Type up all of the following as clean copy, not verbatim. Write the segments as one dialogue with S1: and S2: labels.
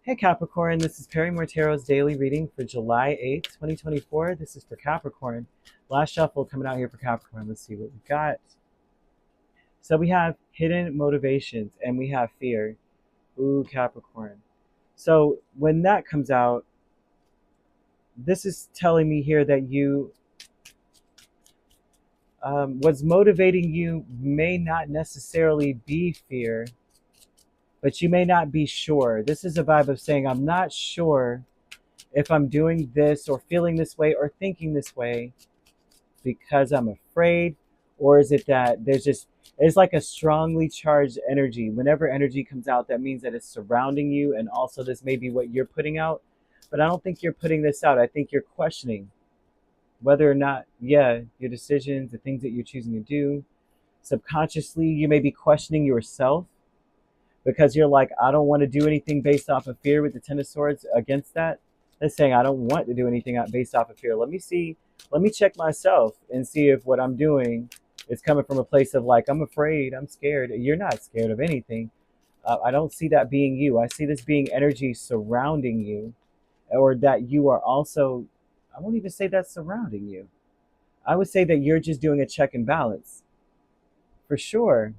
S1: Hey Capricorn, this is Perrymore Tarot's daily reading for July 8th, 2024. This is for Capricorn. Last shuffle coming out here for Capricorn. Let's see what we got. So we have hidden motivations and we have fear. Ooh, Capricorn. So when that comes out, this is telling me here that what's motivating you may not necessarily be fear, but you may not be sure. This is a vibe of saying, I'm not sure if I'm doing this or feeling this way or thinking this way because I'm afraid, or is it that it's like a strongly charged energy. Whenever energy comes out, that means that it's surrounding you, and also this may be what you're putting out. But I don't think you're putting this out. I think you're questioning whether or not, yeah, your decisions, the things that you're choosing to do. Subconsciously, you may be questioning yourself because you're like, I don't want to do anything based off of fear with the Ten of Swords against that. That's saying I don't want to do anything based off of fear. Let me check myself and see if what I'm doing is coming from a place of like, I'm afraid, I'm scared. You're not scared of anything. I don't see that being you. I see this being energy surrounding you, or that you are also, I won't even say that's surrounding you. I would say that you're just doing a check and balance for sure.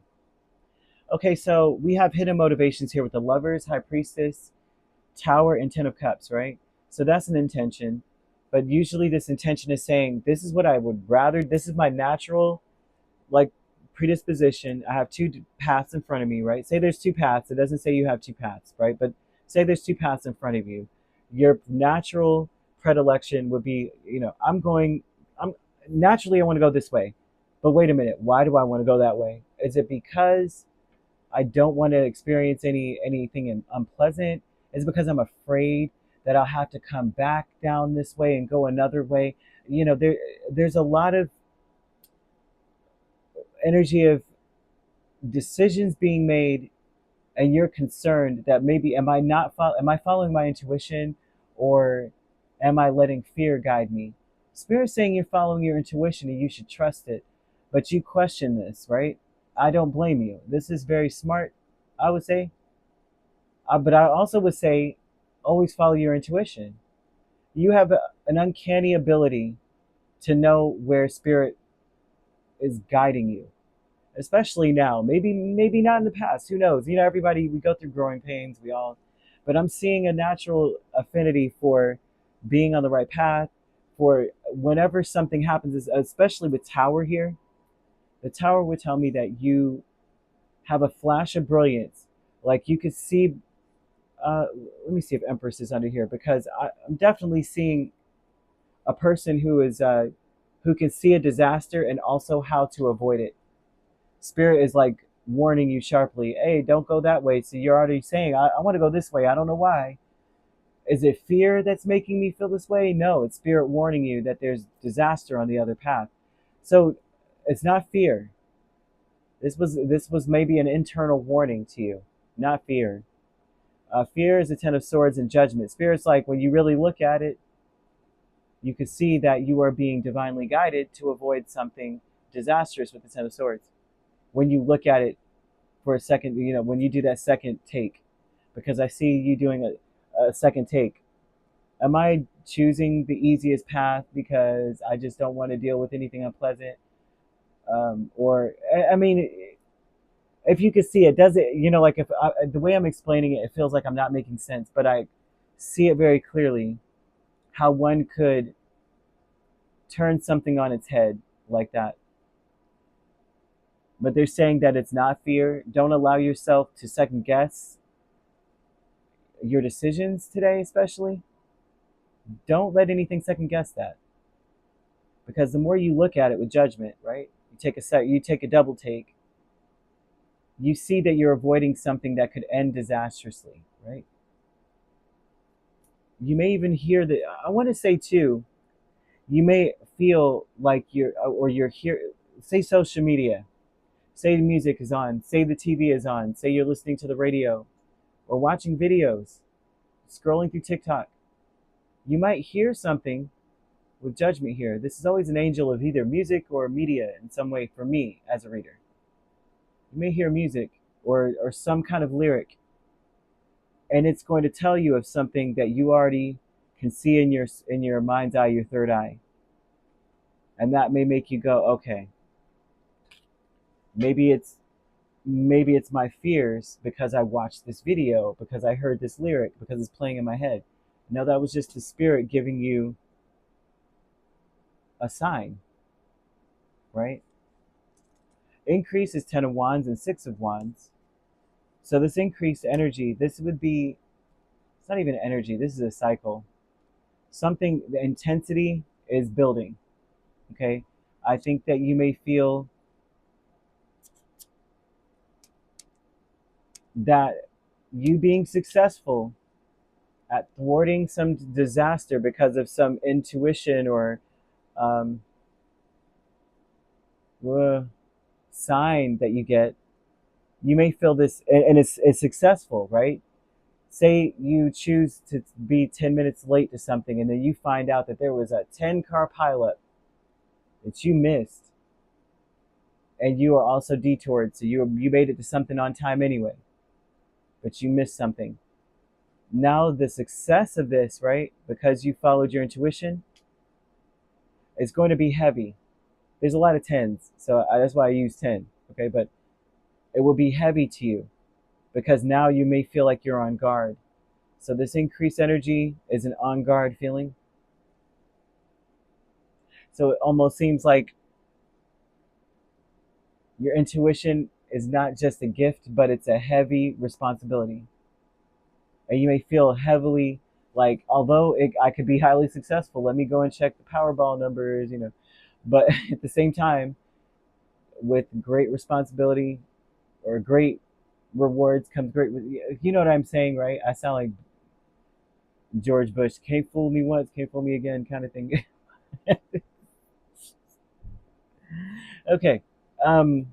S1: Okay, so we have hidden motivations here with the Lovers, High Priestess, Tower, and Ten of Cups, right? So that's an intention. But usually this intention is saying, this is what I would rather, this is my natural, like, predisposition. I have two paths in front of me, right? Say there's two paths. It doesn't say you have two paths, right? But say there's two paths in front of you. Your natural predilection would be, I'm naturally I want to go this way. But wait a minute, why do I want to go that way? Is it because I don't want to experience anything unpleasant? Is it because I'm afraid that I'll have to come back down this way and go another way? There's a lot of energy of decisions being made, and you're concerned that maybe am I following my intuition, or am I letting fear guide me? Spirit's saying you're following your intuition and you should trust it, but you question this, right? I don't blame you. This is very smart, I would say. But I also would say always follow your intuition. You have an uncanny ability to know where spirit is guiding you, especially now. Maybe not in the past. Who knows? Everybody, we go through growing pains. We all, but I'm seeing a natural affinity for being on the right path. For whenever something happens, especially with Tower here, the Tower would tell me that you have a flash of brilliance. Like you could see. Let me see if Empress is under here, because I'm definitely seeing a person who can see a disaster and also how to avoid it. Spirit is like warning you sharply, hey, don't go that way. So you're already saying, I want to go this way. I don't know why. Is it fear that's making me feel this way? No, it's spirit warning you that there's disaster on the other path. So it's not fear. This was maybe an internal warning to you, not fear. Fear is the Ten of Swords and Judgment. Spirit's like, when you really look at it, you can see that you are being divinely guided to avoid something disastrous with the Ten of Swords. When you look at it for a second, when you do that second take, because I see you doing a second take. Am I choosing the easiest path because I just don't want to deal with anything unpleasant? Or, I mean, if you could see it, does it, like if the way I'm explaining it, it feels like I'm not making sense, but I see it very clearly how one could turn something on its head like that. But they're saying that it's not fear. Don't allow yourself to second guess your decisions today, especially. Don't let anything second guess that. Because the more you look at it with judgment, right? You take a double take, you see that you're avoiding something that could end disastrously, right? You may even hear that. I want to say too, you may feel like you're here, say social media, say the music is on, say the TV is on, say you're listening to the radio or watching videos, scrolling through TikTok. You might hear something with judgment here. This is always an angel of either music or media in some way for me as a reader. You may hear music or some kind of lyric, and it's going to tell you of something that you already can see in your mind's eye, your third eye. And that may make you go, okay, maybe it's my fears because I watched this video, because I heard this lyric, because it's playing in my head. No, that was just the spirit giving you a sign, right? Increase is 10 of Wands and 6 of Wands. So this increased energy, this would be, it's not even energy, this is a cycle. Something, the intensity is building, okay? I think that you may feel that you being successful at thwarting some disaster because of some intuition or um, sign that you get, you may feel this, and it's successful, right? Say you choose to be 10 minutes late to something, and then you find out that there was a 10-car pileup that you missed, and you are also detoured, so you made it to something on time anyway, but you missed something. Now the success of this, right, because you followed your intuition, is going to be heavy. There's a lot of 10s, so that's why I use 10, okay? But it will be heavy to you because now you may feel like you're on guard. So this increased energy is an on guard feeling. So it almost seems like your intuition is not just a gift, but it's a heavy responsibility. And you may feel heavily like, although I could be highly successful, let me go and check the Powerball numbers, you know. But at the same time, with great responsibility or great rewards comes great, you know what I'm saying, right? I sound like George Bush, can't fool me once, can't fool me again, kind of thing. Okay, um,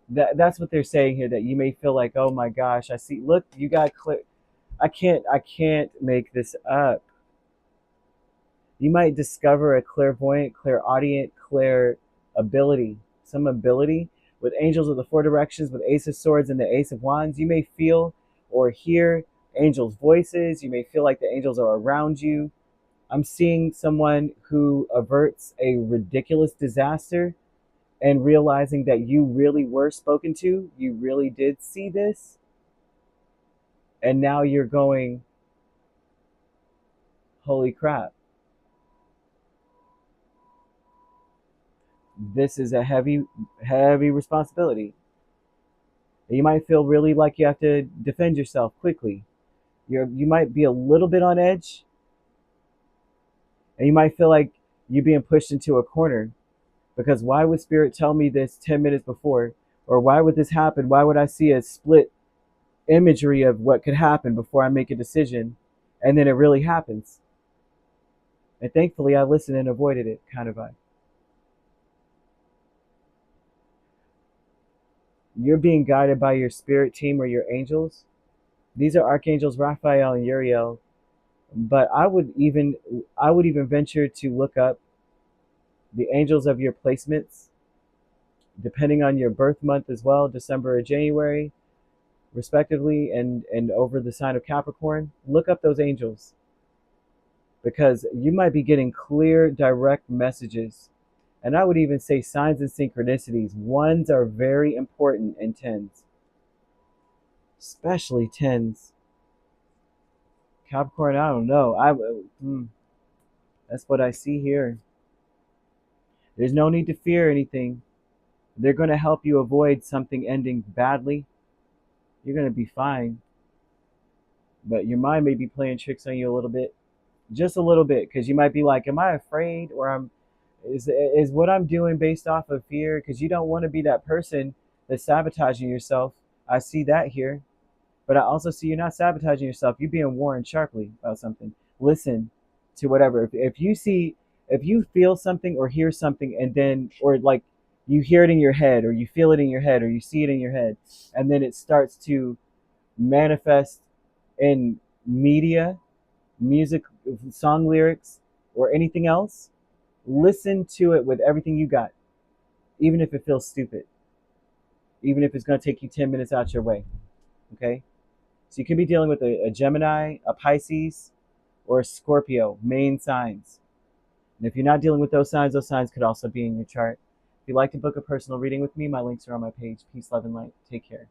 S1: that's what they're saying here. That you may feel like, oh my gosh, I see. Look, you got clear. I can't make this up. You might discover a clairvoyant, clairaudient, clair ability, some ability with angels of the four directions, with Ace of Swords and the Ace of Wands. You may feel or hear angels' voices. You may feel like the angels are around you. I'm seeing someone who averts a ridiculous disaster and realizing that you really were spoken to. You really did see this. And now you're going, holy crap. This is a heavy, heavy responsibility. You might feel really like you have to defend yourself quickly. You might be a little bit on edge, and you might feel like you're being pushed into a corner. Because why would Spirit tell me this 10 minutes before? Or why would this happen? Why would I see a split imagery of what could happen before I make a decision? And then it really happens. And thankfully, I listened and avoided it, kind of vibe. You're being guided by your spirit team or your angels. These are archangels Raphael and Uriel. But I would even venture to look up the angels of your placements, depending on your birth month as well, December or January, respectively, and over the sign of Capricorn. Look up those angels because you might be getting clear, direct messages. And I would even say signs and synchronicities. Ones are very important in tens, especially tens. Capricorn, I don't know. That's what I see here. There's no need to fear anything. They're going to help you avoid something ending badly. You're going to be fine. But your mind may be playing tricks on you a little bit. Just a little bit. Because you might be like, am I afraid? Or is what I'm doing based off of fear? Because you don't want to be that person that's sabotaging yourself. I see that here. But I also see you're not sabotaging yourself. You're being warned sharply about something. Listen to whatever. If you feel something or hear something, and then, or like you hear it in your head, or you feel it in your head, or you see it in your head, and then it starts to manifest in media, music, song lyrics, or anything else, listen to it with everything you got, even if it feels stupid, even if it's going to take you 10 minutes out your way. Okay? So you could be dealing with a Gemini, a Pisces, or a Scorpio, main signs. And if you're not dealing with those signs could also be in your chart. If you'd like to book a personal reading with me, my links are on my page. Peace, love, and light. Take care.